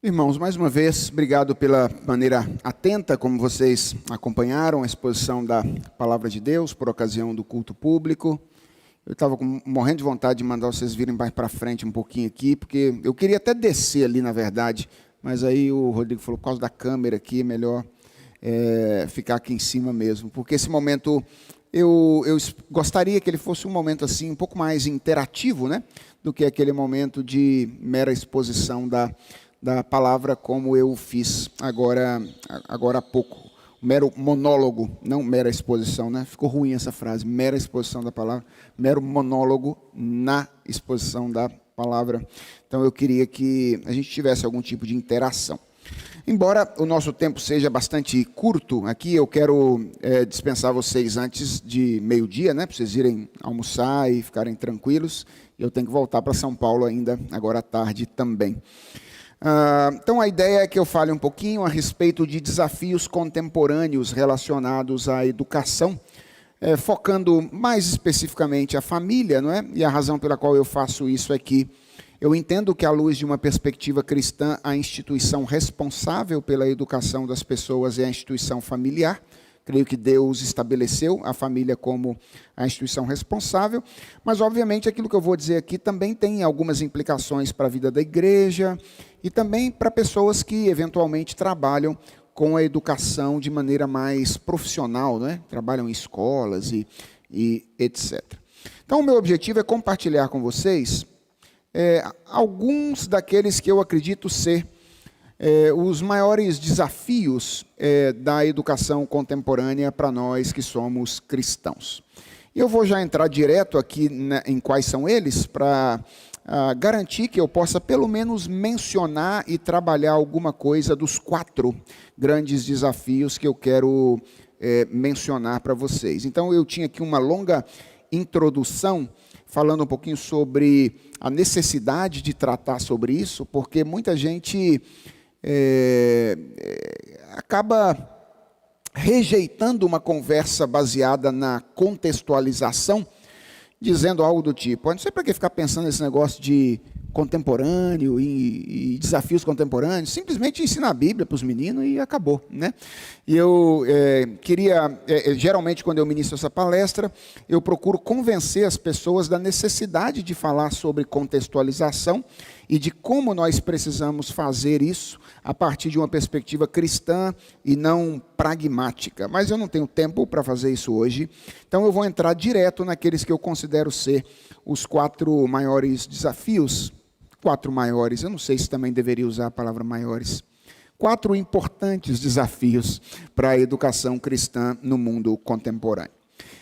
Irmãos, mais uma vez, obrigado pela maneira atenta como vocês acompanharam a exposição da Palavra de Deus por ocasião do culto público. Eu estava morrendo de vontade de mandar vocês virem mais para frente um pouquinho aqui, porque eu queria até descer ali, na verdade, mas aí o Rodrigo falou, por causa da câmera aqui, é melhor ficar aqui em cima mesmo, porque esse momento, eu gostaria que ele fosse um momento assim, um pouco mais interativo, né, do que aquele momento de mera exposição da palavra como eu fiz agora há pouco. Mero monólogo, não mera exposição, né? Ficou ruim essa frase, mera exposição da palavra, mero monólogo na exposição da palavra. Então eu queria que a gente tivesse algum tipo de interação. Embora o nosso tempo seja bastante curto, aqui eu quero dispensar vocês antes de meio-dia, né? Para vocês irem almoçar e ficarem tranquilos. Eu tenho que voltar para São Paulo ainda, agora à tarde também. Então a ideia é que eu fale um pouquinho a respeito de desafios contemporâneos relacionados à educação, focando mais especificamente a família, não é? E a razão pela qual eu faço isso é que eu entendo que, à luz de uma perspectiva cristã, a instituição responsável pela educação das pessoas é a instituição familiar. Creio que Deus estabeleceu a família como a instituição responsável, mas obviamente aquilo que eu vou dizer aqui também tem algumas implicações para a vida da igreja e também para pessoas que eventualmente trabalham com a educação de maneira mais profissional, né? Trabalham em escolas e etc. Então o meu objetivo é compartilhar com vocês alguns daqueles que eu acredito ser os maiores desafios da educação contemporânea para nós que somos cristãos. E eu vou já entrar direto aqui em quais são eles, para garantir que eu possa pelo menos mencionar e trabalhar alguma coisa dos 4 grandes desafios que eu quero mencionar para vocês. Então eu tinha aqui uma longa introdução, falando um pouquinho sobre a necessidade de tratar sobre isso, porque muita gente acaba rejeitando uma conversa baseada na contextualização, dizendo algo do tipo, não sei para que ficar pensando nesse negócio de contemporâneo e desafios contemporâneos, simplesmente ensina a Bíblia para os meninos e acabou, né? E eu queria, geralmente quando eu ministro essa palestra, eu procuro convencer as pessoas da necessidade de falar sobre contextualização e de como nós precisamos fazer isso a partir de uma perspectiva cristã e não pragmática. Mas eu não tenho tempo para fazer isso hoje, então eu vou entrar direto naqueles que eu considero ser os 4 maiores desafios. 4 maiores, eu não sei se também deveria usar a palavra maiores. 4 importantes desafios para a educação cristã no mundo contemporâneo.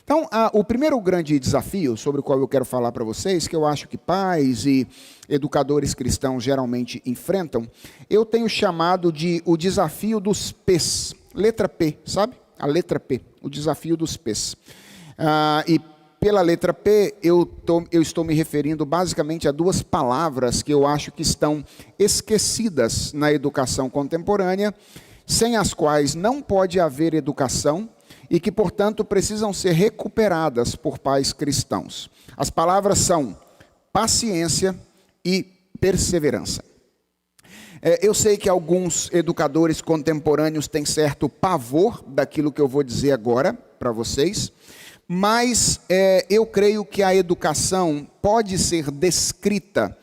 Então, o primeiro grande desafio sobre o qual eu quero falar para vocês, que eu acho que pais e educadores cristãos geralmente enfrentam, eu tenho chamado de o desafio dos P's. Letra P, sabe? A letra P, o desafio dos P's. E pela letra P, eu estou me referindo basicamente a 2 palavras que eu acho que estão esquecidas na educação contemporânea, sem as quais não pode haver educação, e que, portanto, precisam ser recuperadas por pais cristãos. As palavras são paciência e perseverança. Eu sei que alguns educadores contemporâneos têm certo pavor daquilo que eu vou dizer agora para vocês, mas eu creio que a educação pode ser descrita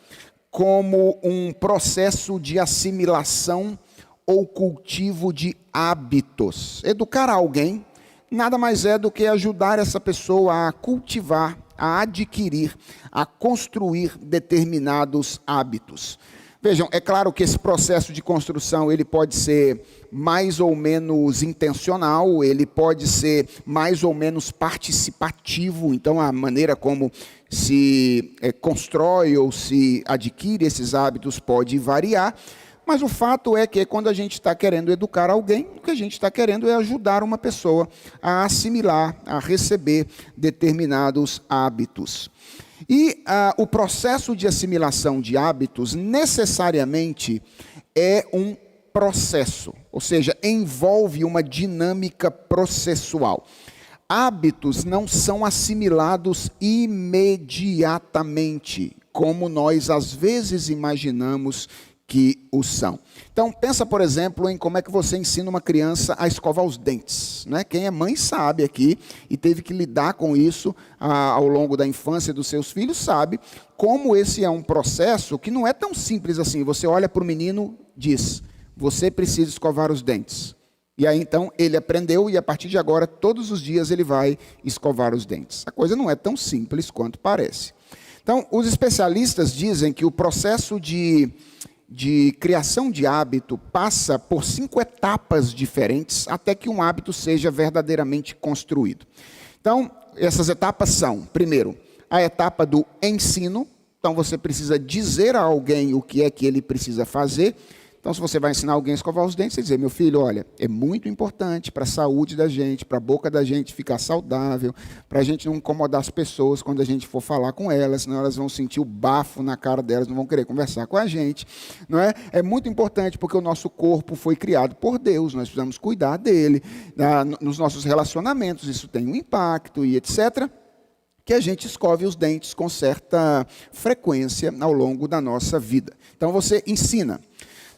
como um processo de assimilação ou cultivo de hábitos. Educar alguém nada mais é do que ajudar essa pessoa a cultivar, a adquirir, a construir determinados hábitos. Vejam, é claro que esse processo de construção ele pode ser mais ou menos intencional, ele pode ser mais ou menos participativo, então a maneira como se constrói ou se adquire esses hábitos pode variar. Mas o fato é que quando a gente está querendo educar alguém, o que a gente está querendo é ajudar uma pessoa a assimilar, a receber determinados hábitos. E o processo de assimilação de hábitos necessariamente é um processo, ou seja, envolve uma dinâmica processual. Hábitos não são assimilados imediatamente, como nós às vezes imaginamos que o são. Então, pensa, por exemplo, em como é que você ensina uma criança a escovar os dentes, né? Quem é mãe sabe aqui, e teve que lidar com isso ao longo da infância dos seus filhos, sabe como esse é um processo que não é tão simples assim. Você olha para o menino e diz, você precisa escovar os dentes. E aí, então, ele aprendeu e, a partir de agora, todos os dias ele vai escovar os dentes. A coisa não é tão simples quanto parece. Então, os especialistas dizem que o processo de criação de hábito passa por 5 etapas diferentes até que um hábito seja verdadeiramente construído. Então, essas etapas são, primeiro, a etapa do ensino. Então, você precisa dizer a alguém o que é que ele precisa fazer. Então, se você vai ensinar alguém a escovar os dentes, você dizer, meu filho, olha, é muito importante para a saúde da gente, para a boca da gente ficar saudável, para a gente não incomodar as pessoas quando a gente for falar com elas, senão elas vão sentir o bafo na cara delas, não vão querer conversar com a gente, não é? É muito importante porque o nosso corpo foi criado por Deus, nós precisamos cuidar dele, nos nossos relacionamentos isso tem um impacto e etc., que a gente escove os dentes com certa frequência ao longo da nossa vida. Então, você ensina.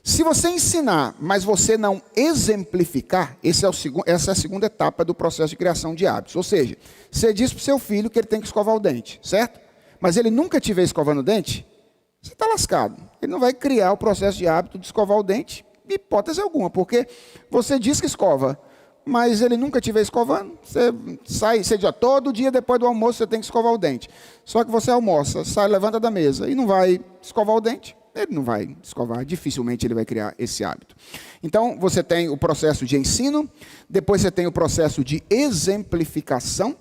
Se você ensinar, mas você não exemplificar, essa é a segunda etapa do processo de criação de hábitos. Ou seja, você diz para o seu filho que ele tem que escovar o dente, certo? Mas ele nunca estiver escovando o dente, você está lascado. Ele não vai criar o processo de hábito de escovar o dente, de hipótese alguma, porque você diz que escova, mas ele nunca estiver escovando. Você diz, todo dia depois do almoço você tem que escovar o dente. Só que você almoça, sai, levanta da mesa e não vai escovar o dente. Ele não vai escovar, dificilmente ele vai criar esse hábito. Então, você tem o processo de ensino, depois você tem o processo de exemplificação,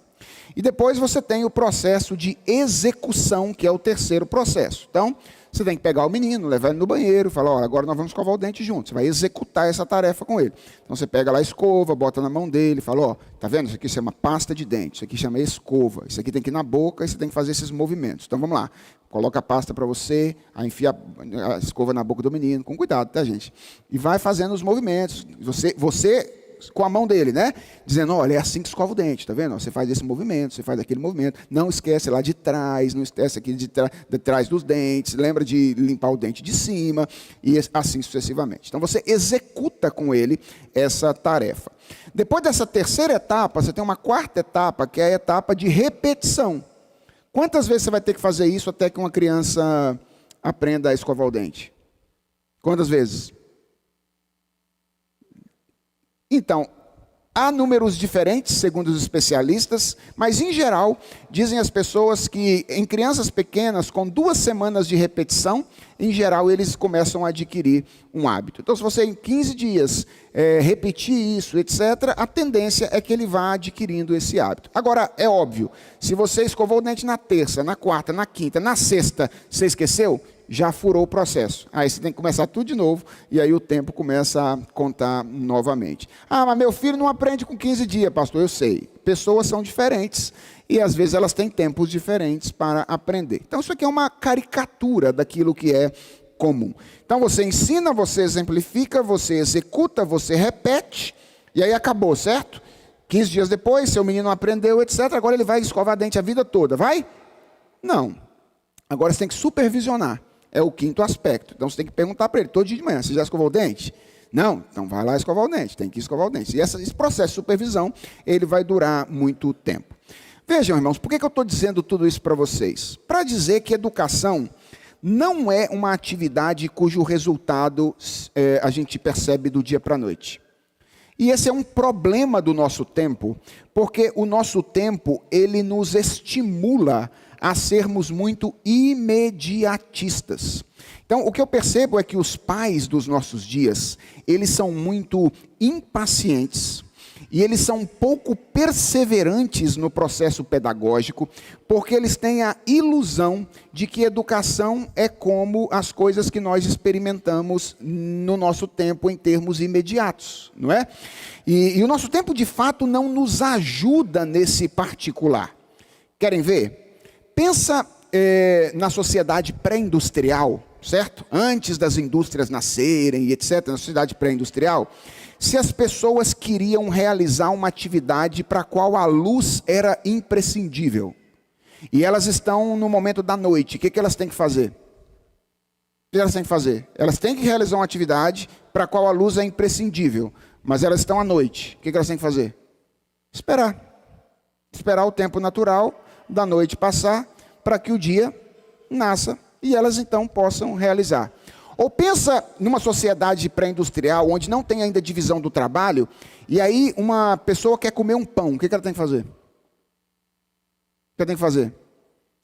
e depois você tem o processo de execução, que é o terceiro processo. Então, você tem que pegar o menino, levar ele no banheiro, falar, olha, agora nós vamos escovar o dente juntos. Você vai executar essa tarefa com ele. Então, você pega lá a escova, bota na mão dele, fala, ó, tá vendo? Isso aqui chama pasta de dente, isso aqui chama escova, isso aqui tem que ir na boca e você tem que fazer esses movimentos. Então, vamos lá. Coloca a pasta para você, aí enfia a escova na boca do menino, com cuidado, tá, gente? E vai fazendo os movimentos. Você com a mão dele, né? Dizendo, olha, é assim que escova o dente, tá vendo? Você faz esse movimento, você faz aquele movimento. Não esquece lá de trás, não esquece aqui de trás dos dentes. Lembra de limpar o dente de cima e assim sucessivamente. Então, você executa com ele essa tarefa. Depois dessa terceira etapa, você tem uma quarta etapa, que é a etapa de repetição. Quantas vezes você vai ter que fazer isso até que uma criança aprenda a escovar o dente? Quantas vezes? Então, há números diferentes, segundo os especialistas, mas, em geral, dizem as pessoas que em crianças pequenas, com 2 semanas de repetição, em geral, eles começam a adquirir um hábito. Então, se você em 15 dias repetir isso, etc., a tendência é que ele vá adquirindo esse hábito. Agora, é óbvio, se você escovou o dente na terça, na quarta, na quinta, na sexta, você esqueceu? Já furou o processo. Aí você tem que começar tudo de novo, e aí o tempo começa a contar novamente. Ah, mas meu filho não aprende com 15 dias, pastor, eu sei. Pessoas são diferentes, e às vezes elas têm tempos diferentes para aprender. Então isso aqui é uma caricatura daquilo que é comum. Então você ensina, você exemplifica, você executa, você repete, e aí acabou, certo? 15 dias depois, seu menino aprendeu, etc. Agora ele vai escovar dente a vida toda, vai? Não. Agora você tem que supervisionar. É o quinto aspecto. Então, você tem que perguntar para ele, todo dia de manhã, você já escovou o dente? Não? Então, vai lá escovar o dente, tem que escovar o dente. E esse processo de supervisão, ele vai durar muito tempo. Vejam, irmãos, por que eu estou dizendo tudo isso para vocês? Para dizer que educação não é uma atividade cujo resultado a gente percebe do dia para a noite. E esse é um problema do nosso tempo, porque o nosso tempo, ele nos estimula a sermos muito imediatistas. Então, o que eu percebo é que os pais dos nossos dias, eles são muito impacientes e eles são pouco perseverantes no processo pedagógico, porque eles têm a ilusão de que educação é como as coisas que nós experimentamos no nosso tempo em termos imediatos, não é? E o nosso tempo, de fato, não nos ajuda nesse particular. Querem ver? Pensa na sociedade pré-industrial, certo? Antes das indústrias nascerem e etc., na sociedade pré-industrial, se as pessoas queriam realizar uma atividade para a qual a luz era imprescindível, e elas estão no momento da noite, o que elas têm que fazer? que elas têm que fazer? Elas têm que realizar uma atividade para a qual a luz é imprescindível, mas elas estão à noite. O que elas têm que fazer? Esperar. Esperar o tempo natural da noite passar para que o dia nasça e elas então possam realizar. Ou pensa numa sociedade pré-industrial onde não tem ainda divisão do trabalho e aí uma pessoa quer comer um pão. O que ela tem que fazer? O que ela tem que fazer?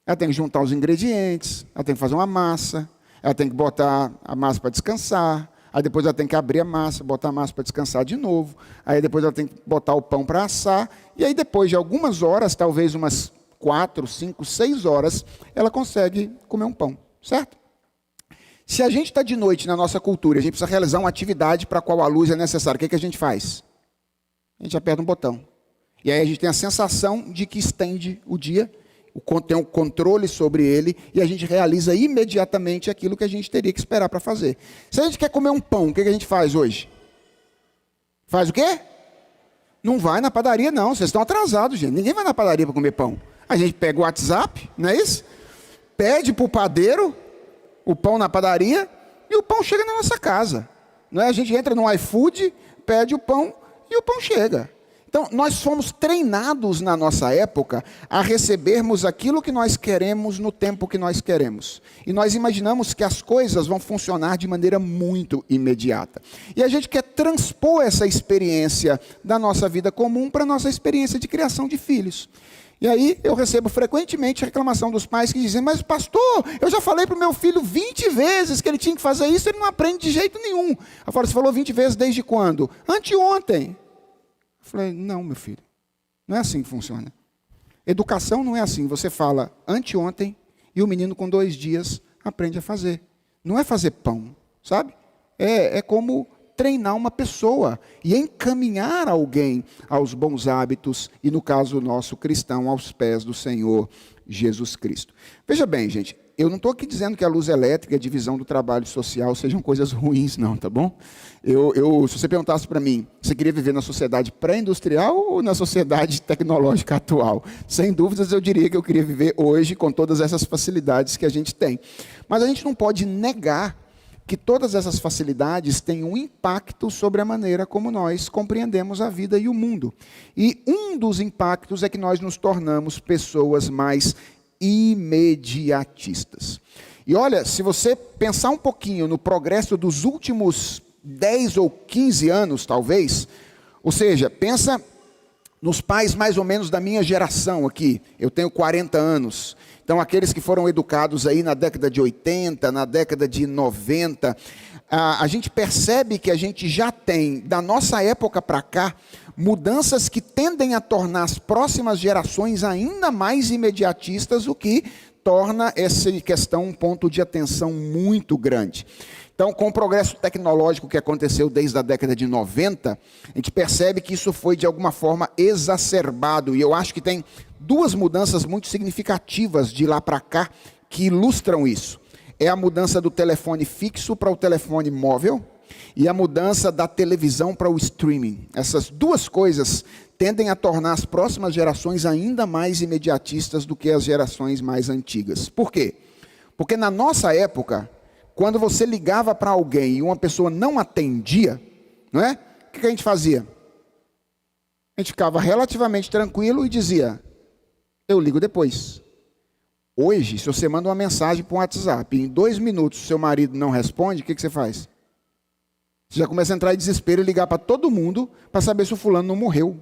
Ela tem que juntar os ingredientes, ela tem que fazer uma massa, ela tem que botar a massa para descansar, aí depois ela tem que abrir a massa, botar a massa para descansar de novo, aí depois ela tem que botar o pão para assar, e aí depois de algumas horas, talvez umas 4, 5, 6 horas, ela consegue comer um pão, certo? Se a gente está de noite na nossa cultura, a gente precisa realizar uma atividade para a qual a luz é necessária, o que a gente faz? A gente aperta um botão. E aí a gente tem a sensação de que estende o dia, tem um controle sobre ele, e a gente realiza imediatamente aquilo que a gente teria que esperar para fazer. Se a gente quer comer um pão, o que a gente faz hoje? Faz o quê? Não vai na padaria não, vocês estão atrasados, gente. Ninguém vai na padaria para comer pão. A gente pega o WhatsApp, não é isso? Pede para o padeiro o pão na padaria e o pão chega na nossa casa. Não é? A gente entra no iFood, pede o pão e o pão chega. Então, nós fomos treinados na nossa época a recebermos aquilo que nós queremos no tempo que nós queremos. E nós imaginamos que as coisas vão funcionar de maneira muito imediata. E a gente quer transpor essa experiência da nossa vida comum para a nossa experiência de criação de filhos. E aí eu recebo frequentemente reclamação dos pais que dizem, mas pastor, eu já falei para o meu filho 20 vezes que ele tinha que fazer isso, ele não aprende de jeito nenhum. Eu falo, você falou 20 vezes desde quando? Anteontem. Eu falei, não, meu filho, não é assim que funciona. Educação não é assim, você fala anteontem e o menino com 2 dias aprende a fazer. Não é fazer pão, sabe? É como treinar uma pessoa e encaminhar alguém aos bons hábitos e, no caso nosso cristão, aos pés do Senhor Jesus Cristo. Veja bem, gente, eu não estou aqui dizendo que a luz elétrica e a divisão do trabalho social sejam coisas ruins, não, tá bom? Se você perguntasse para mim, você queria viver na sociedade pré-industrial ou na sociedade tecnológica atual? Sem dúvidas, eu diria que eu queria viver hoje com todas essas facilidades que a gente tem. Mas a gente não pode negar que todas essas facilidades têm um impacto sobre a maneira como nós compreendemos a vida e o mundo. E um dos impactos é que nós nos tornamos pessoas mais imediatistas. E olha, se você pensar um pouquinho no progresso dos últimos 10 ou 15 anos, talvez, ou seja, pensa nos pais mais ou menos da minha geração aqui, eu tenho 40 anos, então aqueles que foram educados aí na década de 80, na década de 90, a gente percebe que a gente já tem, da nossa época para cá, mudanças que tendem a tornar as próximas gerações ainda mais imediatistas, o que torna essa questão um ponto de atenção muito grande. Então, com o progresso tecnológico que aconteceu desde a década de 90, a gente percebe que isso foi de alguma forma exacerbado, e eu acho que tem 2 mudanças muito significativas de lá para cá que ilustram isso. É a mudança do telefone fixo para o telefone móvel e a mudança da televisão para o streaming. Essas 2 coisas tendem a tornar as próximas gerações ainda mais imediatistas do que as gerações mais antigas. Por quê? Porque na nossa época, quando você ligava para alguém e uma pessoa não atendia, não é? O que a gente fazia? A gente ficava relativamente tranquilo e dizia, eu ligo depois. Hoje, se você manda uma mensagem para um WhatsApp, em 2 minutos seu marido não responde, o que você faz? Você já começa a entrar em desespero e ligar para todo mundo para saber se o fulano não morreu.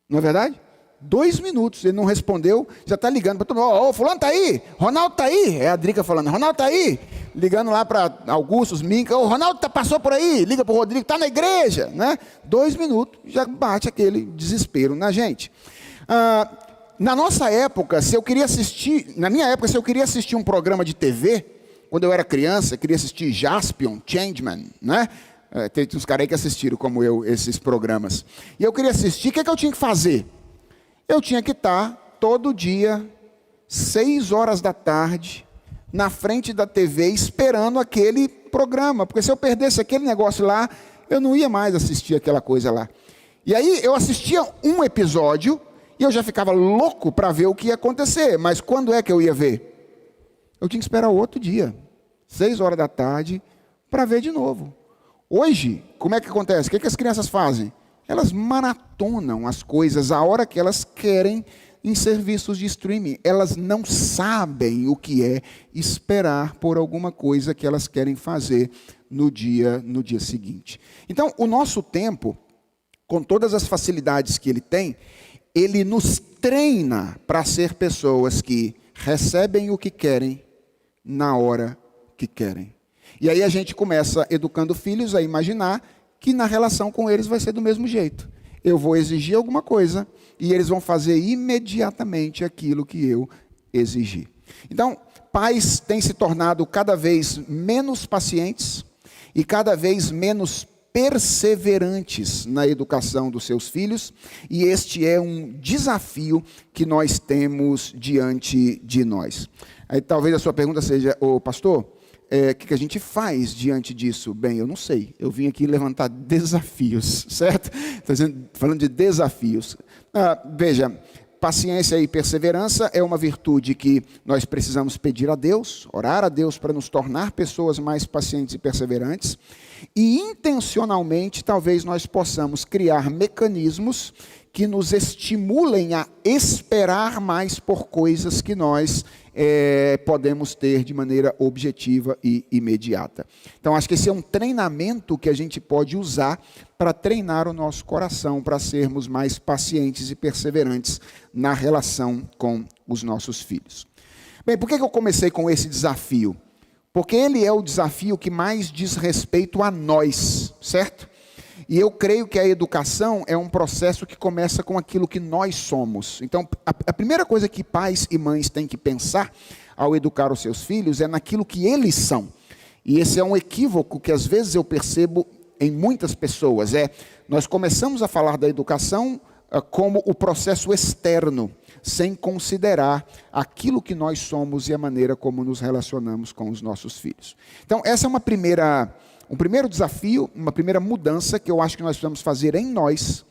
Não é verdade? 2 minutos, ele não respondeu, já está ligando para todo mundo. Ô, fulano está aí? Ronaldo está aí? É a Drica falando, Ronaldo está aí? Ligando lá para Augustus, Minca, o Ronaldo passou por aí, liga para o Rodrigo, está na igreja, né? 2 minutos, já bate aquele desespero na gente. Na nossa época, na minha época, se eu queria assistir um programa de TV, quando eu era criança, eu queria assistir Jaspion, Changeman, né? Tem uns caras aí que assistiram, como eu, esses programas. E eu queria assistir, o que eu tinha que fazer? Eu tinha que estar todo dia, 6 horas da tarde, na frente da TV, esperando aquele programa. Porque se eu perdesse aquele negócio lá, eu não ia mais assistir aquela coisa lá. E aí eu assistia um episódio, e eu já ficava louco para ver o que ia acontecer. Mas quando é que eu ia ver? Eu tinha que esperar o outro dia. 6 horas da tarde, para ver de novo. Hoje, como é que acontece? O que as crianças fazem? Elas maratonam as coisas a hora que elas querem em serviços de streaming. Elas não sabem o que é esperar por alguma coisa que elas querem fazer no dia seguinte. Então, o nosso tempo, com todas as facilidades que ele tem, ele nos treina para ser pessoas que recebem o que querem na hora que querem. E aí a gente começa, educando filhos, a imaginar que na relação com eles vai ser do mesmo jeito. Eu vou exigir alguma coisa e eles vão fazer imediatamente aquilo que eu exigir. Então, pais têm se tornado cada vez menos pacientes e cada vez menos perseverantes na educação dos seus filhos, e este é um desafio que nós temos diante de nós. Aí talvez a sua pergunta seja: ô pastor, o que a gente faz diante disso? Bem, eu não sei. Eu vim aqui levantar desafios, certo? Falando de desafios. Veja, paciência e perseverança é uma virtude que nós precisamos pedir a Deus, orar a Deus para nos tornar pessoas mais pacientes e perseverantes. E intencionalmente, talvez nós possamos criar mecanismos que nos estimulem a esperar mais por coisas que nós podemos ter de maneira objetiva e imediata. Então, acho que esse é um treinamento que a gente pode usar para treinar o nosso coração, para sermos mais pacientes e perseverantes na relação com os nossos filhos. Bem, por que eu comecei com esse desafio? Porque ele é o desafio que mais diz respeito a nós, certo? E eu creio que a educação é um processo que começa com aquilo que nós somos. Então, a primeira coisa que pais e mães têm que pensar ao educar os seus filhos é naquilo que eles são. E esse é um equívoco que às vezes eu percebo em muitas pessoas. Nós começamos a falar da educação como o processo externo, sem considerar aquilo que nós somos e a maneira como nos relacionamos com os nossos filhos. Então, essa é um primeiro desafio, uma primeira mudança que eu acho que nós precisamos fazer em nós,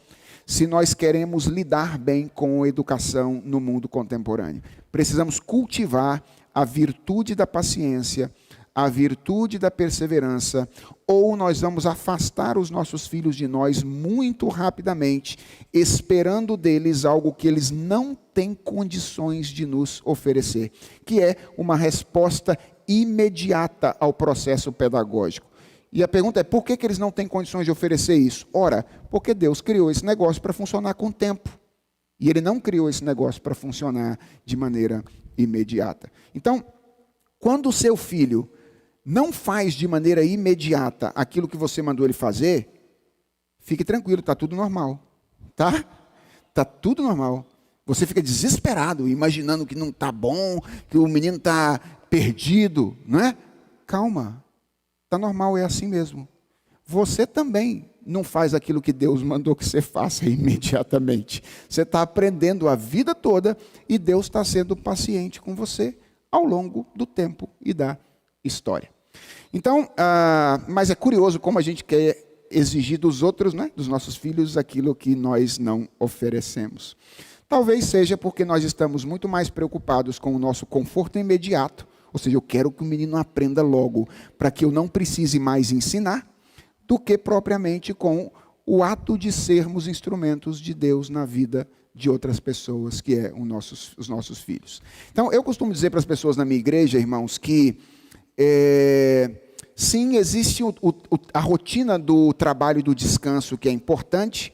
se nós queremos lidar bem com a educação no mundo contemporâneo. Precisamos cultivar a virtude da paciência, a virtude da perseverança, ou nós vamos afastar os nossos filhos de nós muito rapidamente, esperando deles algo que eles não têm condições de nos oferecer, que é uma resposta imediata ao processo pedagógico. E a pergunta é: por que eles não têm condições de oferecer isso? Ora, porque Deus criou esse negócio para funcionar com o tempo. E Ele não criou esse negócio para funcionar de maneira imediata. Então, quando o seu filho não faz de maneira imediata aquilo que você mandou ele fazer, fique tranquilo, está tudo normal. Tá? Está tudo normal. Você fica desesperado, imaginando que não está bom, que o menino está perdido, não é? Calma. Está normal, é assim mesmo. Você também não faz aquilo que Deus mandou que você faça imediatamente. Você está aprendendo a vida toda e Deus está sendo paciente com você ao longo do tempo e da história. Então, mas é curioso como a gente quer exigir dos outros, né, dos nossos filhos, aquilo que nós não oferecemos. Talvez seja porque nós estamos muito mais preocupados com o nosso conforto imediato. Ou seja, eu quero que o menino aprenda logo, para que eu não precise mais ensinar, do que propriamente com o ato de sermos instrumentos de Deus na vida de outras pessoas, que é os nossos filhos. Então, eu costumo dizer para as pessoas na minha igreja, irmãos, que sim, existe a rotina do trabalho e do descanso, que é importante,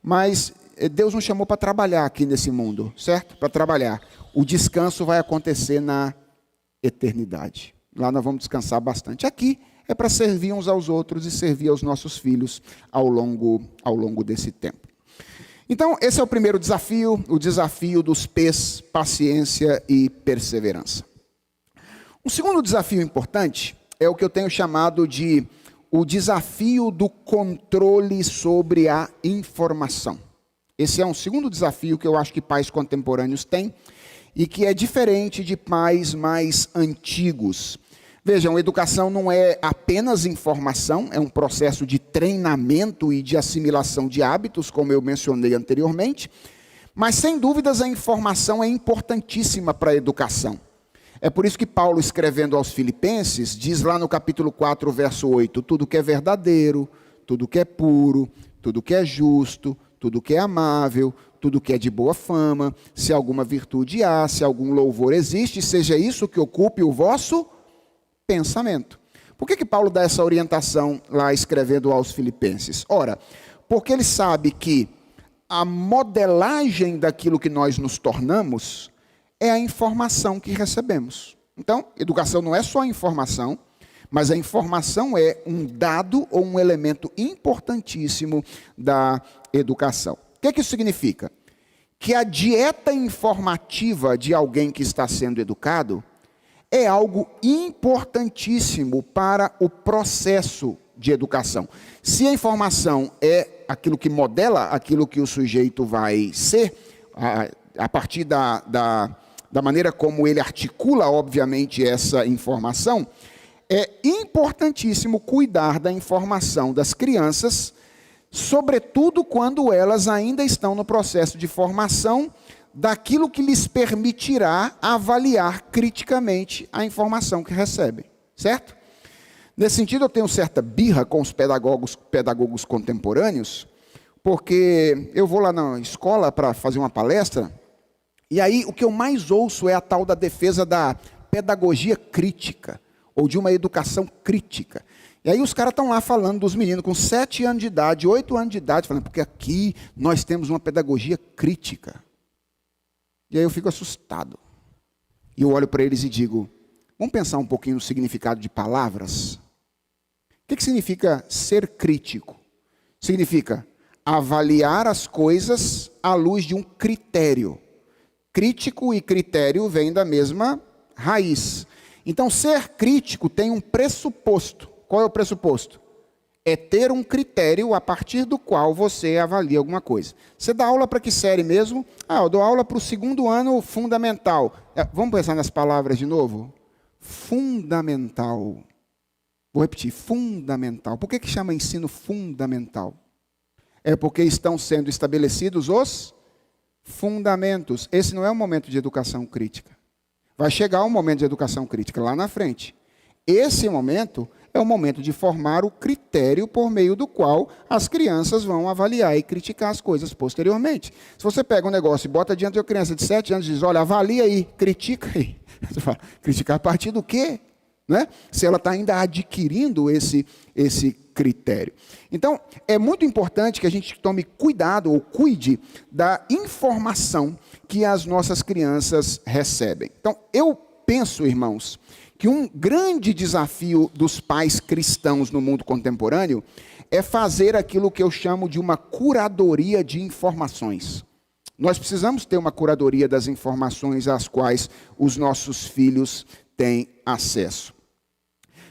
mas Deus nos chamou para trabalhar aqui nesse mundo, certo? Para trabalhar. O descanso vai acontecer na eternidade. Lá nós vamos descansar bastante. Aqui é para servir uns aos outros e servir aos nossos filhos ao longo desse tempo. Então, esse é o primeiro desafio, o desafio dos P's, paciência e perseverança. Um segundo desafio importante é o que eu tenho chamado de o desafio do controle sobre a informação. Esse é um segundo desafio que eu acho que pais contemporâneos têm, e que é diferente de pais mais antigos. Vejam, educação não é apenas informação, é um processo de treinamento e de assimilação de hábitos, como eu mencionei anteriormente, mas sem dúvidas a informação é importantíssima para a educação. É por isso que Paulo, escrevendo aos Filipenses, diz lá no capítulo 4, verso 8, tudo que é verdadeiro, tudo que é puro, tudo que é justo, tudo que é amável, tudo que é de boa fama, se alguma virtude há, se algum louvor existe, seja isso que ocupe o vosso pensamento. Por que Paulo dá essa orientação lá escrevendo aos Filipenses? Ora, porque ele sabe que a modelagem daquilo que nós nos tornamos é a informação que recebemos. Então, educação não é só informação, mas a informação é um dado ou um elemento importantíssimo da educação. O que isso significa? Que a dieta informativa de alguém que está sendo educado é algo importantíssimo para o processo de educação. Se a informação é aquilo que modela aquilo que o sujeito vai ser, a partir da maneira como ele articula, obviamente, essa informação, é importantíssimo cuidar da informação das crianças, sobretudo quando elas ainda estão no processo de formação daquilo que lhes permitirá avaliar criticamente a informação que recebem, certo? Nesse sentido, eu tenho certa birra com os pedagogos contemporâneos, porque eu vou lá na escola para fazer uma palestra, e aí o que eu mais ouço é a tal da defesa da pedagogia crítica, ou de uma educação crítica. E aí os caras estão lá falando dos meninos com 7 anos de idade, 8 anos de idade, falando, porque aqui nós temos uma pedagogia crítica. E aí eu fico assustado. E eu olho para eles e digo, vamos pensar um pouquinho no significado de palavras? O que significa ser crítico? Significa avaliar as coisas à luz de um critério. Crítico e critério vêm da mesma raiz. Então, ser crítico tem um pressuposto. Qual é o pressuposto? É ter um critério a partir do qual você avalia alguma coisa. Você dá aula para que série mesmo? Eu dou aula para o 2º ano fundamental. Vamos pensar nas palavras de novo? Fundamental. Vou repetir, fundamental. Por que chama ensino fundamental? É porque estão sendo estabelecidos os fundamentos. Esse não é um momento de educação crítica. Vai chegar um momento de educação crítica lá na frente. Esse momento é o momento de formar o critério por meio do qual as crianças vão avaliar e criticar as coisas posteriormente. Se você pega um negócio e bota diante de uma criança de 7 anos e diz, olha, avalia aí, critica aí. Você fala, criticar a partir do quê? Né? Se ela está ainda adquirindo esse critério. Então, é muito importante que a gente tome cuidado ou cuide da informação que as nossas crianças recebem. Então, eu penso, irmãos, que um grande desafio dos pais cristãos no mundo contemporâneo é fazer aquilo que eu chamo de uma curadoria de informações. Nós precisamos ter uma curadoria das informações às quais os nossos filhos têm acesso.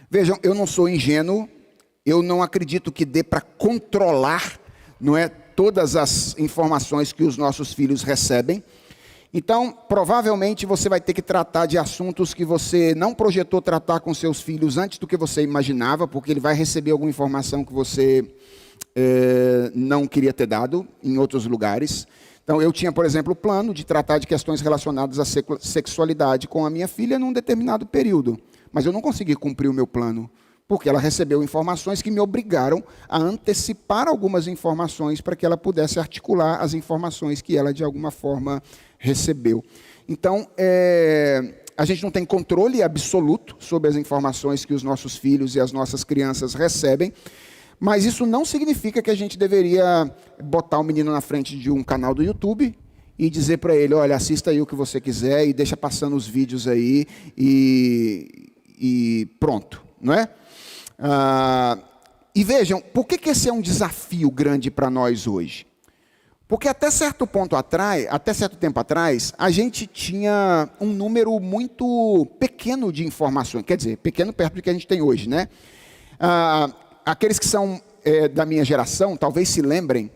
Vejam, eu não sou ingênuo, eu não acredito que dê para controlar, não é, todas as informações que os nossos filhos recebem. Então, provavelmente você vai ter que tratar de assuntos que você não projetou tratar com seus filhos antes do que você imaginava, porque ele vai receber alguma informação que você não queria ter dado em outros lugares. Então, eu tinha, por exemplo, o plano de tratar de questões relacionadas à sexualidade com a minha filha num determinado período. Mas eu não consegui cumprir o meu plano, porque ela recebeu informações que me obrigaram a antecipar algumas informações para que ela pudesse articular as informações que ela, de alguma forma, recebeu. Então, a gente não tem controle absoluto sobre as informações que os nossos filhos e as nossas crianças recebem, mas isso não significa que a gente deveria botar o menino na frente de um canal do YouTube e dizer para ele, olha, assista aí o que você quiser e deixa passando os vídeos aí e pronto, não é? E vejam, por que esse é um desafio grande para nós hoje? Porque até certo tempo atrás, a gente tinha um número muito pequeno de informações, quer dizer, pequeno perto do que a gente tem hoje, né? Aqueles que são da minha geração, talvez se lembrem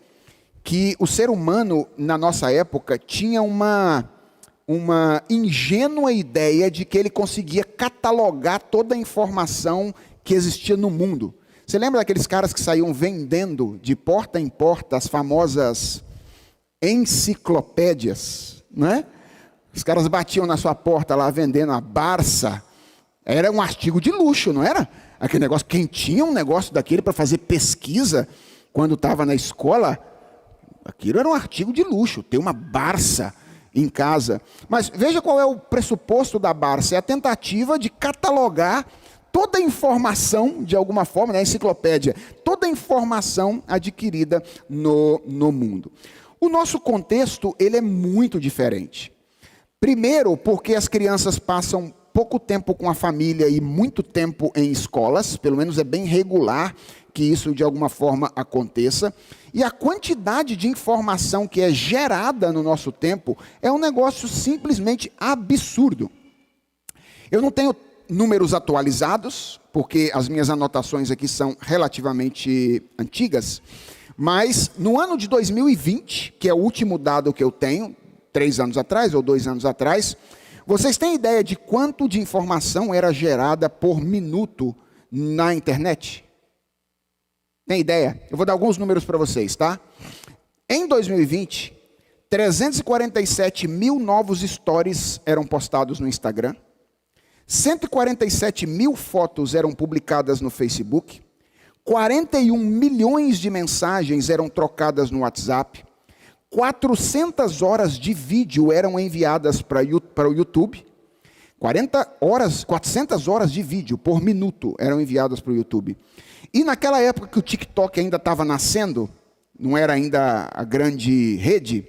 que o ser humano, na nossa época, tinha uma ingênua ideia de que ele conseguia catalogar toda a informação que existia no mundo. Você lembra daqueles caras que saíam vendendo de porta em porta as famosas enciclopédias, né? Os caras batiam na sua porta lá vendendo a Barça. Era um artigo de luxo, não era? Aquele negócio, quem tinha um negócio daquele para fazer pesquisa quando estava na escola, aquilo era um artigo de luxo, ter uma Barça em casa. Mas veja qual é o pressuposto da Barça, é a tentativa de catalogar toda a informação, de alguma forma, na enciclopédia, toda a informação adquirida no mundo. O nosso contexto, ele é muito diferente. Primeiro, porque as crianças passam pouco tempo com a família e muito tempo em escolas, pelo menos é bem regular que isso de alguma forma aconteça. E a quantidade de informação que é gerada no nosso tempo é um negócio simplesmente absurdo. Eu não tenho números atualizados, porque as minhas anotações aqui são relativamente antigas, mas no ano de 2020, que é o último dado que eu tenho, 3 anos atrás ou 2 anos atrás, vocês têm ideia de quanto de informação era gerada por minuto na internet? Tem ideia? Eu vou dar alguns números para vocês, tá? Em 2020, 347 mil novos stories eram postados no Instagram, 147 mil fotos eram publicadas no Facebook, 41 milhões de mensagens eram trocadas no WhatsApp, 400 horas de vídeo eram enviadas para o YouTube, 400 horas de vídeo por minuto eram enviadas para o YouTube. E naquela época que o TikTok ainda estava nascendo, não era ainda a grande rede,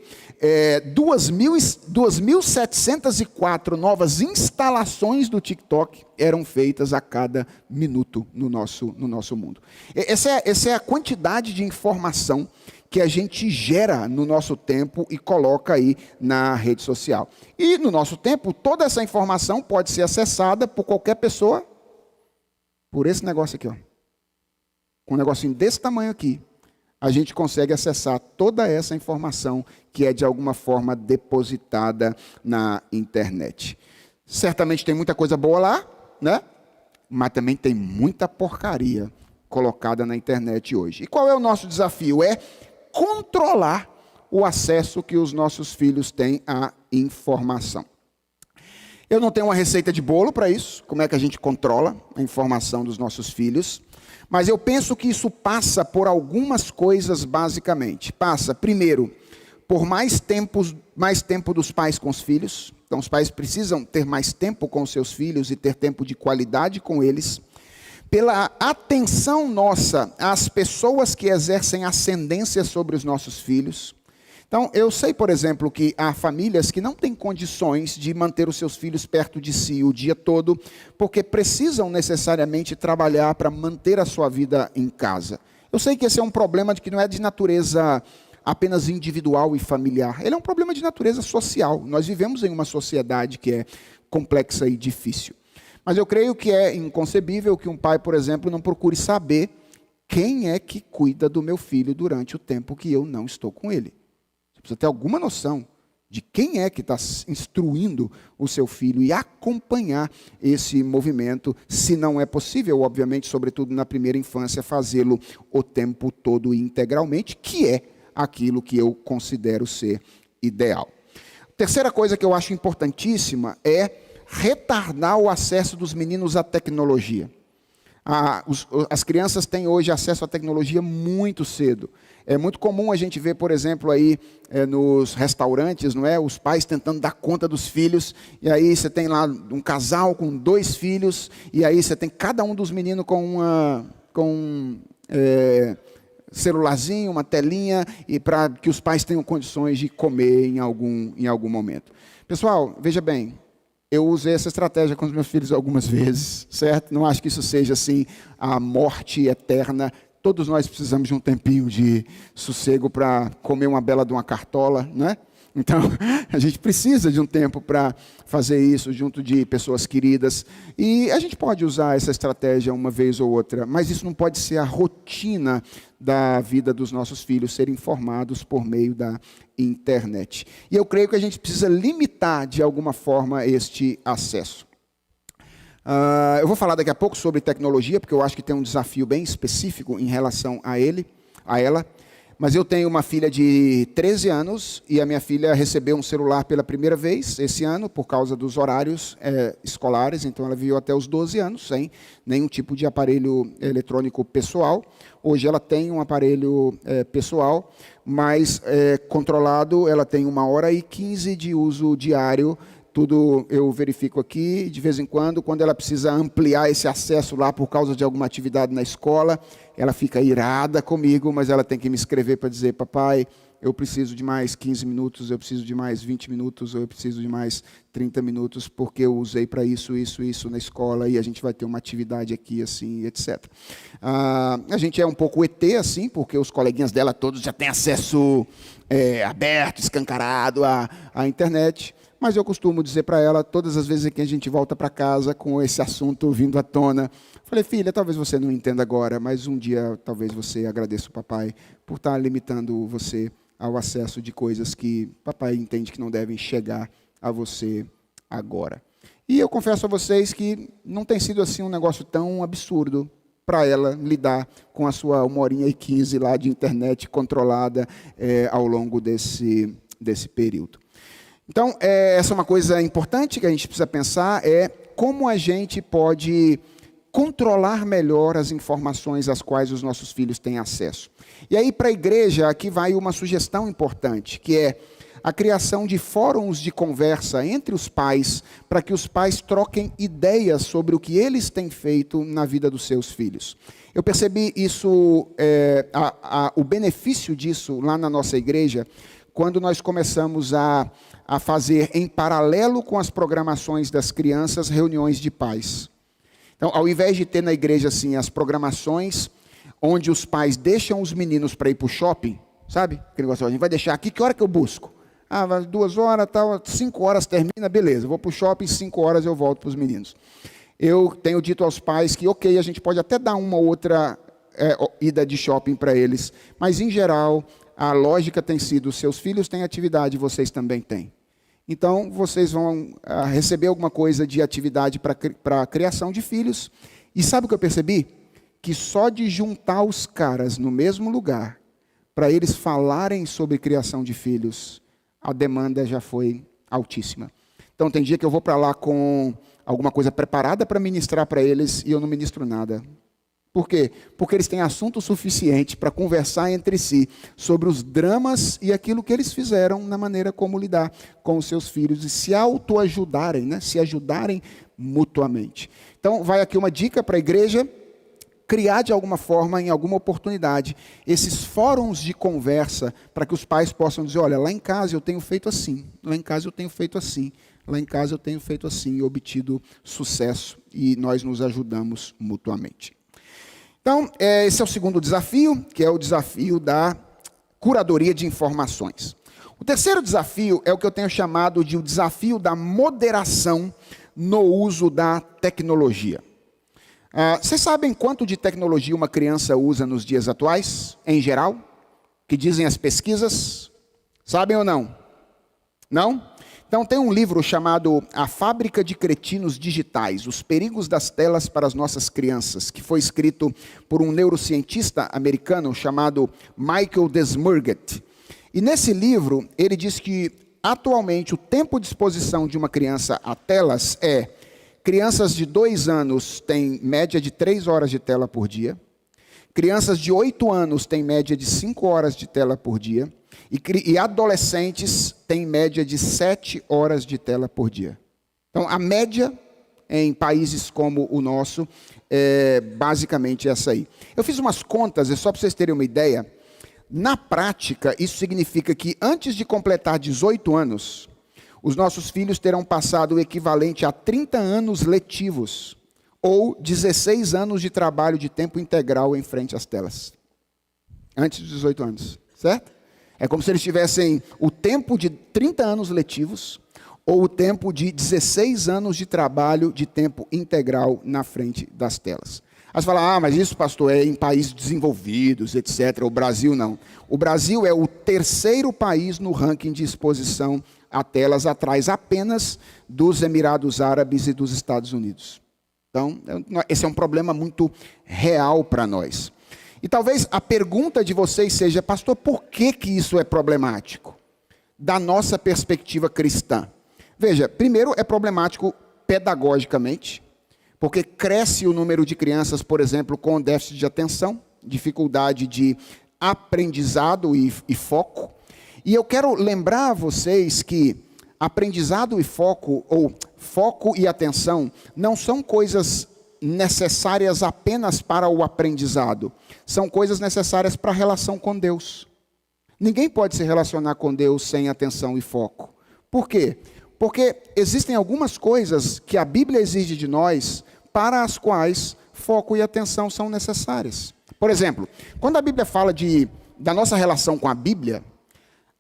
2.704 novas instalações do TikTok eram feitas a cada minuto no nosso mundo. Essa é a quantidade de informação que a gente gera no nosso tempo e coloca aí na rede social. E no nosso tempo, toda essa informação pode ser acessada por qualquer pessoa, por esse negócio aqui, ó. Com um negocinho desse tamanho aqui, a gente consegue acessar toda essa informação que é de alguma forma depositada na internet. Certamente tem muita coisa boa lá, né? Mas também tem muita porcaria colocada na internet hoje. E qual é o nosso desafio? É controlar o acesso que os nossos filhos têm à informação. Eu não tenho uma receita de bolo para isso, como é que a gente controla a informação dos nossos filhos, mas eu penso que isso passa por algumas coisas basicamente. Passa, primeiro, por mais tempo dos pais com os filhos. Então os pais precisam ter mais tempo com os seus filhos e ter tempo de qualidade com eles. Pela atenção nossa às pessoas que exercem ascendência sobre os nossos filhos. Então, eu sei, por exemplo, que há famílias que não têm condições de manter os seus filhos perto de si o dia todo, porque precisam necessariamente trabalhar para manter a sua vida em casa. Eu sei que esse é um problema que não é de natureza apenas individual e familiar, ele é um problema de natureza social. Nós vivemos em uma sociedade que é complexa e difícil. Mas eu creio que é inconcebível que um pai, por exemplo, não procure saber quem é que cuida do meu filho durante o tempo que eu não estou com ele. Você precisa ter alguma noção de quem é que está instruindo o seu filho e acompanhar esse movimento, se não é possível, obviamente, sobretudo na primeira infância, fazê-lo o tempo todo e integralmente, que é aquilo que eu considero ser ideal. Terceira coisa que eu acho importantíssima é retardar o acesso dos meninos à tecnologia. As crianças têm hoje acesso à tecnologia muito cedo. É muito comum a gente ver, por exemplo, aí nos restaurantes, não é? Os pais tentando dar conta dos filhos, e aí você tem lá um casal com 2 filhos, e aí você tem cada um dos meninos com um celularzinho, uma telinha, e para que os pais tenham condições de comer em algum momento. Pessoal, veja bem, eu usei essa estratégia com os meus filhos algumas vezes, certo? Não acho que isso seja assim a morte eterna. Todos nós precisamos de um tempinho de sossego para comer uma bela de uma cartola, né? Então, a gente precisa de um tempo para fazer isso junto de pessoas queridas. E a gente pode usar essa estratégia uma vez ou outra, mas isso não pode ser a rotina da vida dos nossos filhos, serem informados por meio da internet. E eu creio que a gente precisa limitar, de alguma forma, este acesso. Eu vou falar daqui a pouco sobre tecnologia, porque eu acho que tem um desafio bem específico em relação a ela. Mas eu tenho uma filha de 13 anos e a minha filha recebeu um celular pela primeira vez esse ano por causa dos horários escolares, então ela viveu até os 12 anos sem nenhum tipo de aparelho eletrônico pessoal. Hoje ela tem um aparelho pessoal, mas controlado, ela tem 1h15 de uso diário. Tudo eu verifico aqui, de vez em quando ela precisa ampliar esse acesso lá por causa de alguma atividade na escola, ela fica irada comigo, mas ela tem que me escrever para dizer, papai, eu preciso de mais 15 minutos, eu preciso de mais 20 minutos, ou eu preciso de mais 30 minutos, porque eu usei para isso na escola, e a gente vai ter uma atividade aqui, assim, etc. A gente é um pouco ET, assim, porque os coleguinhas dela todos já têm acesso aberto, escancarado à internet. Mas eu costumo dizer para ela, todas as vezes que a gente volta para casa com esse assunto vindo à tona, falei, filha, talvez você não entenda agora, mas um dia talvez você agradeça o papai por estar limitando você ao acesso de coisas que papai entende que não devem chegar a você agora. E eu confesso a vocês que não tem sido assim um negócio tão absurdo para ela lidar com a sua 1h15 lá de internet controlada ao longo desse período. Então, essa é uma coisa importante que a gente precisa pensar, como a gente pode controlar melhor as informações às quais os nossos filhos têm acesso. E aí, para a igreja, aqui vai uma sugestão importante, que é a criação de fóruns de conversa entre os pais, para que os pais troquem ideias sobre o que eles têm feito na vida dos seus filhos. Eu percebi isso, o benefício disso lá na nossa igreja, quando nós começamos a fazer, em paralelo com as programações das crianças, reuniões de pais. Então, ao invés de ter na igreja assim, as programações onde os pais deixam os meninos para ir para o shopping, sabe? Aquele negócio, a gente vai deixar aqui, que hora que eu busco? 2 horas, 5 horas termina, beleza, vou para o shopping, 5 horas eu volto para os meninos. Eu tenho dito aos pais que, ok, a gente pode até dar uma outra ida de shopping para eles, mas, em geral, a lógica tem sido, seus filhos têm atividade, vocês também têm. Então, vocês vão receber alguma coisa de atividade para a criação de filhos. E sabe o que eu percebi? Que só de juntar os caras no mesmo lugar, para eles falarem sobre criação de filhos, a demanda já foi altíssima. Então, tem dia que eu vou para lá com alguma coisa preparada para ministrar para eles e eu não ministro nada. Por quê? Porque eles têm assunto suficiente para conversar entre si sobre os dramas e aquilo que eles fizeram na maneira como lidar com os seus filhos e se autoajudarem, né? Se ajudarem mutuamente. Então, vai aqui uma dica para a igreja, criar de alguma forma, em alguma oportunidade, esses fóruns de conversa para que os pais possam dizer, olha, lá em casa eu tenho feito assim, lá em casa eu tenho feito assim, lá em casa eu tenho feito assim e obtido sucesso e nós nos ajudamos mutuamente. Então, esse é o segundo desafio, que é o desafio da curadoria de informações. O terceiro desafio é o que eu tenho chamado de o desafio da moderação no uso da tecnologia. Vocês sabem quanto de tecnologia uma criança usa nos dias atuais, em geral? Que dizem as pesquisas? Sabem ou não? Não? Então, tem um livro chamado A Fábrica de Cretinos Digitais, Os Perigos das Telas para as Nossas Crianças, que foi escrito por um neurocientista americano chamado Michael Desmurget. E nesse livro, ele diz que, atualmente, o tempo de exposição de uma criança a telas crianças de 2 anos têm média de 3 horas de tela por dia, crianças de 8 anos têm média de 5 horas de tela por dia, e adolescentes têm média de 7 horas de tela por dia. Então, a média em países como o nosso é basicamente essa aí. Eu fiz umas contas, só para vocês terem uma ideia. Na prática, isso significa que antes de completar 18 anos, os nossos filhos terão passado o equivalente a 30 anos letivos, ou 16 anos de trabalho de tempo integral em frente às telas. Antes dos 18 anos, certo? É como se eles tivessem o tempo de 30 anos letivos ou o tempo de 16 anos de trabalho de tempo integral na frente das telas. Aí você fala, mas isso, pastor, é em países desenvolvidos, etc. O Brasil não. O Brasil é o 3º país no ranking de exposição a telas, atrás apenas dos Emirados Árabes e dos Estados Unidos. Então, esse é um problema muito real para nós. E talvez a pergunta de vocês seja: pastor, por que isso é problemático? Da nossa perspectiva cristã. Veja, primeiro é problemático pedagogicamente, porque cresce o número de crianças, por exemplo, com déficit de atenção, dificuldade de aprendizado e foco. E eu quero lembrar a vocês que aprendizado e foco, ou foco e atenção, não são coisas necessárias apenas para o aprendizado. São coisas necessárias para a relação com Deus. Ninguém pode se relacionar com Deus sem atenção e foco. Por quê? Porque existem algumas coisas que a Bíblia exige de nós, para as quais foco e atenção são necessárias. Por exemplo, quando a Bíblia fala da nossa relação com a Bíblia,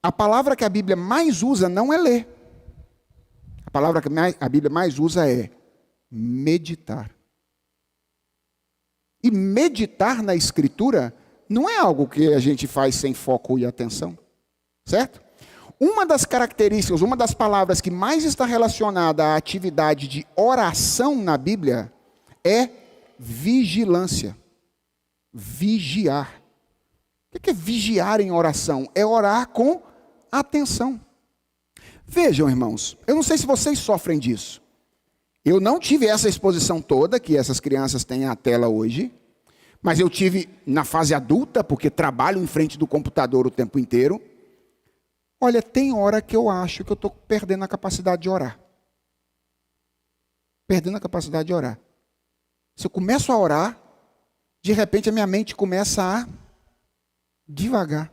a palavra que a Bíblia mais usa não é ler. A palavra que a Bíblia mais usa é meditar. E meditar na Escritura não é algo que a gente faz sem foco e atenção, certo? Uma das características, uma das palavras que mais está relacionada à atividade de oração na Bíblia é vigilância. Vigiar. O que é vigiar em oração? É orar com atenção. Vejam, irmãos, eu não sei se vocês sofrem disso. Eu não tive essa exposição toda que essas crianças têm à tela hoje, mas eu tive na fase adulta, porque trabalho em frente do computador o tempo inteiro. Olha, tem hora que eu acho que eu estou perdendo a capacidade de orar. Perdendo a capacidade de orar. Se eu começo a orar, de repente a minha mente começa a devagar.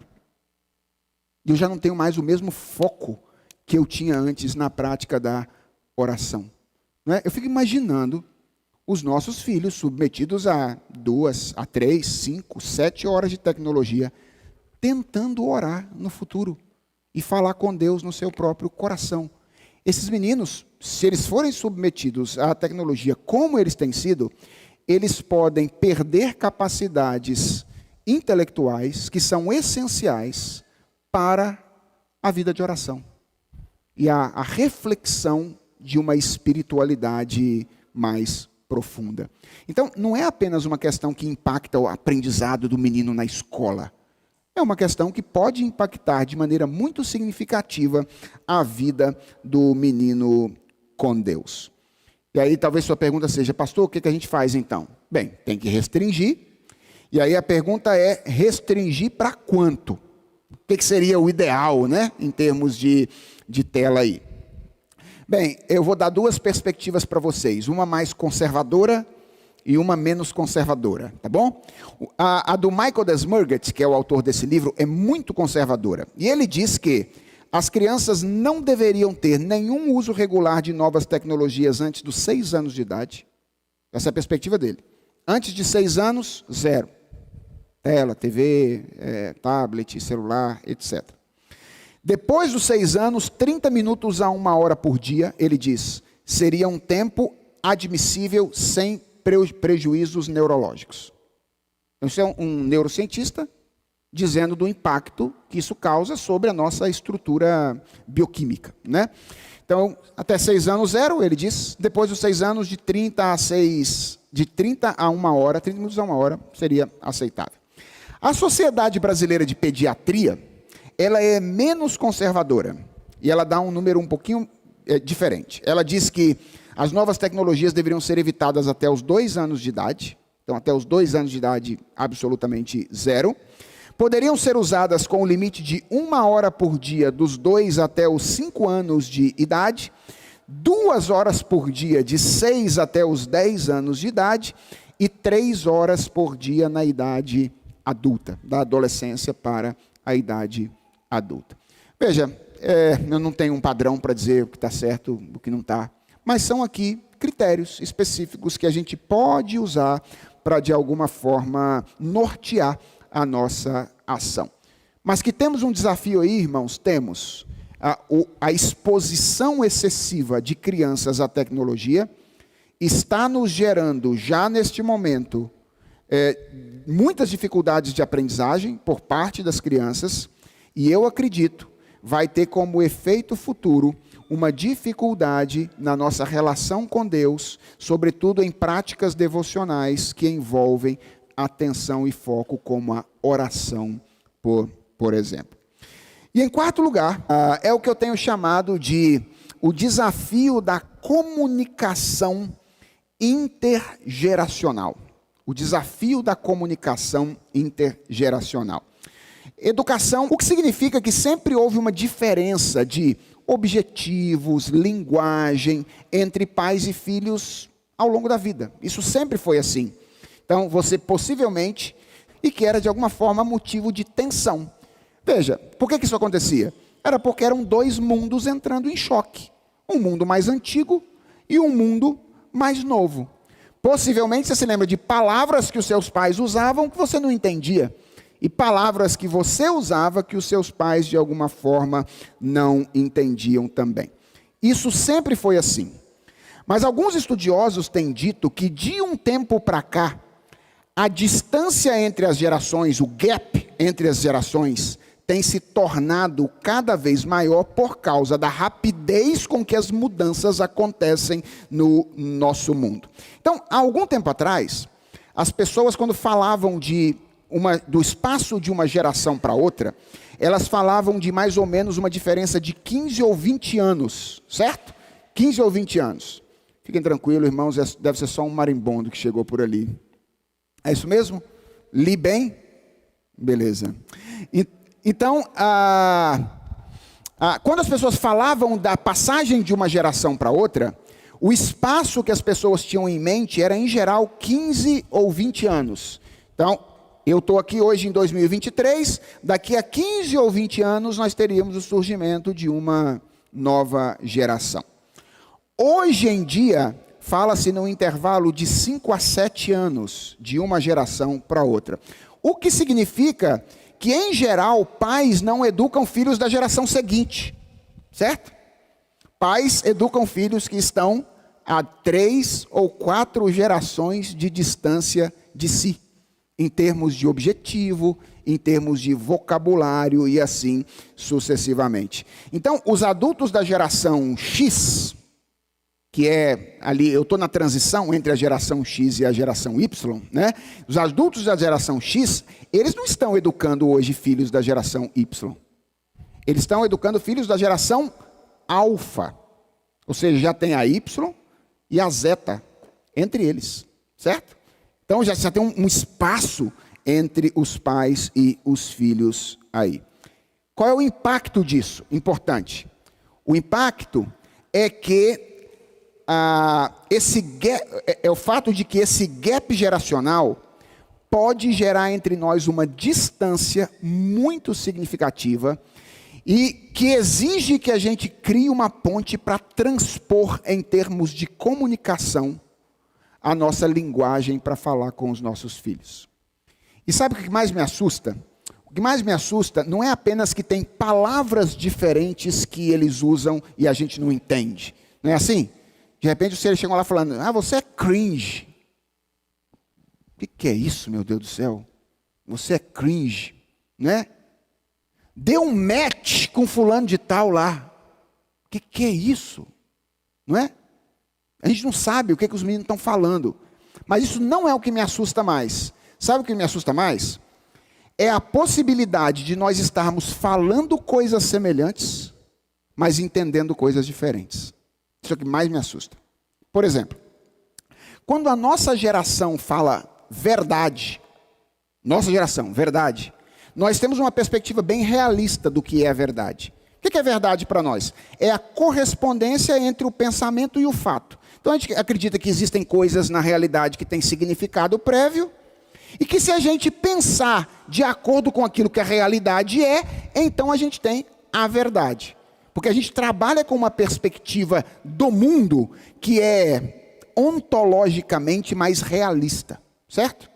Eu já não tenho mais o mesmo foco que eu tinha antes na prática da oração. Não é? Eu fico imaginando os nossos filhos submetidos a 2, a 3, 5, 7 horas de tecnologia, tentando orar no futuro e falar com Deus no seu próprio coração. Esses meninos, se eles forem submetidos à tecnologia como eles têm sido, eles podem perder capacidades intelectuais que são essenciais para a vida de oração e a reflexão de uma espiritualidade mais profunda. Então, não é apenas uma questão que impacta o aprendizado do menino na escola. É uma questão que pode impactar de maneira muito significativa a vida do menino com Deus. E aí talvez sua pergunta seja: pastor, o que a gente faz então? Bem, tem que restringir. E aí a pergunta é: restringir para quanto? O que seria o ideal, né, em termos de tela aí? Bem, eu vou dar duas perspectivas para vocês, uma mais conservadora e uma menos conservadora, tá bom? A do Michael Desmurget, que é o autor desse livro, é muito conservadora. E ele diz que as crianças não deveriam ter nenhum uso regular de novas tecnologias antes dos 6 anos de idade. Essa é a perspectiva dele. Antes de 6 anos, 0. Tela, TV, tablet, celular, etc. Depois dos 6 anos, 30 minutos a 1 hora por dia, ele diz, seria um tempo admissível sem prejuízos neurológicos. Isso é um neurocientista dizendo do impacto que isso causa sobre a nossa estrutura bioquímica, né? Então, até 6 anos, 0, ele diz. Depois dos 6 anos, de 30 a 1 hora, 30 minutos a 1 hora, seria aceitável. A Sociedade Brasileira de Pediatria, ela é menos conservadora. E ela dá um número um pouquinho diferente. Ela diz que as novas tecnologias deveriam ser evitadas até os 2 anos de idade. Então, até os 2 anos de idade, absolutamente 0. Poderiam ser usadas com o limite de 1 hora por dia, dos 2 até os 5 anos de idade. 2 horas por dia, de 6 até os 10 anos de idade. E 3 horas por dia na idade adulta, da adolescência para a idade adulta. Veja, eu não tenho um padrão para dizer o que está certo, o que não está. Mas são aqui critérios específicos que a gente pode usar para, de alguma forma, nortear a nossa ação. Mas que temos um desafio aí, irmãos, temos a exposição excessiva de crianças à tecnologia está nos gerando, já neste momento, muitas dificuldades de aprendizagem por parte das crianças, e eu acredito, vai ter como efeito futuro uma dificuldade na nossa relação com Deus, sobretudo em práticas devocionais que envolvem atenção e foco, como a oração, por exemplo. E em quarto lugar, é o que eu tenho chamado de o desafio da comunicação intergeracional. O desafio da comunicação intergeracional. Educação, o que significa que sempre houve uma diferença de objetivos, linguagem, entre pais e filhos ao longo da vida. Isso sempre foi assim. Então, você possivelmente, e que era de alguma forma motivo de tensão. Veja, por que isso acontecia? Era porque eram dois mundos entrando em choque. Um mundo mais antigo e um mundo mais novo. Possivelmente você se lembra de palavras que os seus pais usavam que você não entendia. E palavras que você usava que os seus pais, de alguma forma, não entendiam também. Isso sempre foi assim. Mas alguns estudiosos têm dito que, de um tempo para cá, a distância entre as gerações, o gap entre as gerações, tem se tornado cada vez maior por causa da rapidez com que as mudanças acontecem no nosso mundo. Então, há algum tempo atrás, as pessoas, quando falavam do espaço de uma geração para outra, elas falavam de mais ou menos uma diferença de 15 ou 20 anos, certo? 15 ou 20 anos. Fiquem tranquilos, irmãos, deve ser só um marimbondo que chegou por ali. É isso mesmo? Li bem? Beleza. Então, quando as pessoas falavam da passagem de uma geração para outra, o espaço que as pessoas tinham em mente era, em geral, 15 ou 20 anos. Então, eu estou aqui hoje em 2023, daqui a 15 ou 20 anos nós teríamos o surgimento de uma nova geração. Hoje em dia, fala-se num intervalo de 5 a 7 anos de uma geração para outra. O que significa que, em geral, pais não educam filhos da geração seguinte, certo? Pais educam filhos que estão a 3 ou 4 gerações de distância de si, em termos de objetivo, em termos de vocabulário e assim sucessivamente. Então, os adultos da geração X, que é ali, eu estou na transição entre a geração X e a geração Y, né? Os adultos da geração X, eles não estão educando hoje filhos da geração Y. Eles estão educando filhos da geração alfa. Ou seja, já tem a Y e a zeta entre eles, certo? Então já tem um espaço entre os pais e os filhos aí. Qual é o impacto disso? Importante. O impacto é que o fato de que esse gap geracional pode gerar entre nós uma distância muito significativa e que exige que a gente crie uma ponte para transpor, em termos de comunicação, a nossa linguagem para falar com os nossos filhos. E sabe o que mais me assusta? O que mais me assusta não é apenas que tem palavras diferentes que eles usam e a gente não entende. Não é assim? De repente os seres chegam lá falando, você é cringe. O que é isso, meu Deus do céu? Você é cringe, né? Deu um match com fulano de tal lá. O que é isso? Não é? A gente não sabe o que os meninos estão falando. Mas isso não é o que me assusta mais. Sabe o que me assusta mais? É a possibilidade de nós estarmos falando coisas semelhantes, mas entendendo coisas diferentes. Isso é o que mais me assusta. Por exemplo, quando a nossa geração fala verdade, verdade, nós temos uma perspectiva bem realista do que é a verdade. O que é verdade para nós? É a correspondência entre o pensamento e o fato. Então a gente acredita que existem coisas na realidade que têm significado prévio, e que se a gente pensar de acordo com aquilo que a realidade é, então a gente tem a verdade. Porque a gente trabalha com uma perspectiva do mundo que é ontologicamente mais realista, certo?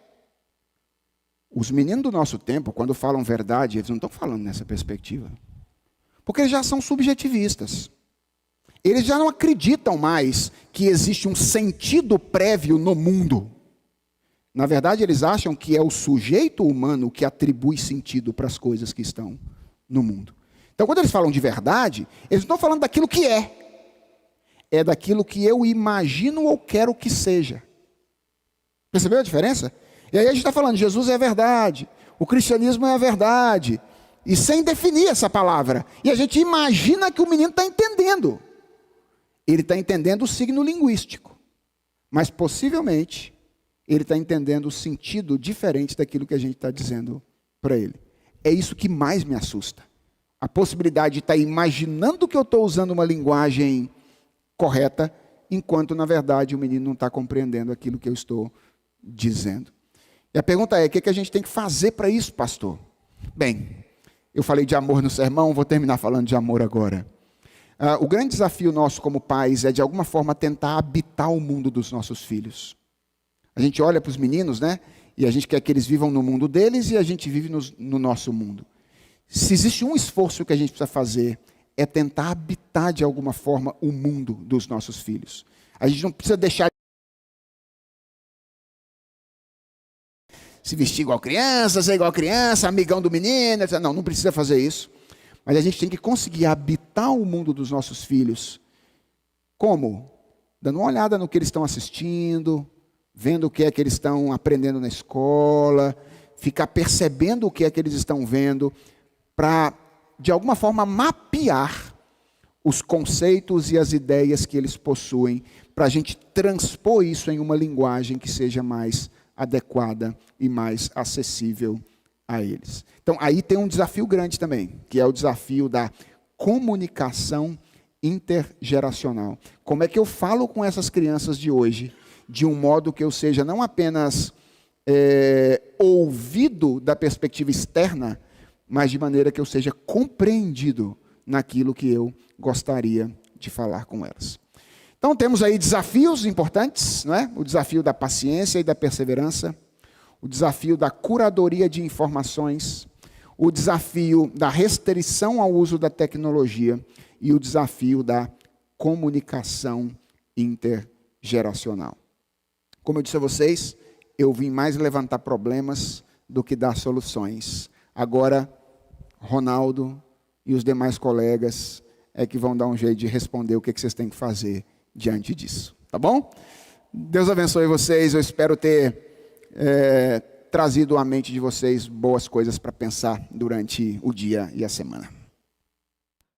Os meninos do nosso tempo, quando falam verdade, eles não estão falando nessa perspectiva. Porque eles já são subjetivistas. Eles já não acreditam mais que existe um sentido prévio no mundo. Na verdade, eles acham que é o sujeito humano que atribui sentido para as coisas que estão no mundo. Então, quando eles falam de verdade, eles não estão falando daquilo que é daquilo que eu imagino ou quero que seja. Percebeu a diferença? E aí a gente está falando, Jesus é a verdade, o cristianismo é a verdade, e sem definir essa palavra. E a gente imagina que o menino está entendendo. Ele está entendendo o signo linguístico, mas possivelmente ele está entendendo o sentido diferente daquilo que a gente está dizendo para ele. É isso que mais me assusta. A possibilidade de estar imaginando que eu estou usando uma linguagem correta, enquanto na verdade o menino não está compreendendo aquilo que eu estou dizendo. E a pergunta é, o que a gente tem que fazer para isso, pastor? Bem, eu falei de amor no sermão, vou terminar falando de amor agora. O grande desafio nosso como pais é de alguma forma tentar habitar o mundo dos nossos filhos. A gente olha para os meninos, né? E a gente quer que eles vivam no mundo deles e a gente vive no nosso mundo. Se existe um esforço que a gente precisa fazer, é tentar habitar de alguma forma o mundo dos nossos filhos. A gente não precisa deixar se vestir igual criança, ser igual criança, amigão do menino, etc. Não precisa fazer isso. Mas a gente tem que conseguir habitar o mundo dos nossos filhos. Como? Dando uma olhada no que eles estão assistindo, vendo o que é que eles estão aprendendo na escola, ficar percebendo o que é que eles estão vendo, para, de alguma forma, mapear os conceitos e as ideias que eles possuem, para a gente transpor isso em uma linguagem que seja mais adequada e mais acessível a eles. Então, aí tem um desafio grande também, que é o desafio da comunicação intergeracional. Como é que eu falo com essas crianças de hoje, de um modo que eu seja não apenas ouvido da perspectiva externa, mas de maneira que eu seja compreendido naquilo que eu gostaria de falar com elas. Então temos aí desafios importantes, não é? O desafio da paciência e da perseverança, o desafio da curadoria de informações, o desafio da restrição ao uso da tecnologia e o desafio da comunicação intergeracional. Como eu disse a vocês, eu vim mais levantar problemas do que dar soluções. Agora, Ronaldo e os demais colegas é que vão dar um jeito de responder o que vocês têm que fazer diante disso. Tá bom? Deus abençoe vocês. Eu espero ter trazido à mente de vocês boas coisas para pensar durante o dia e a semana.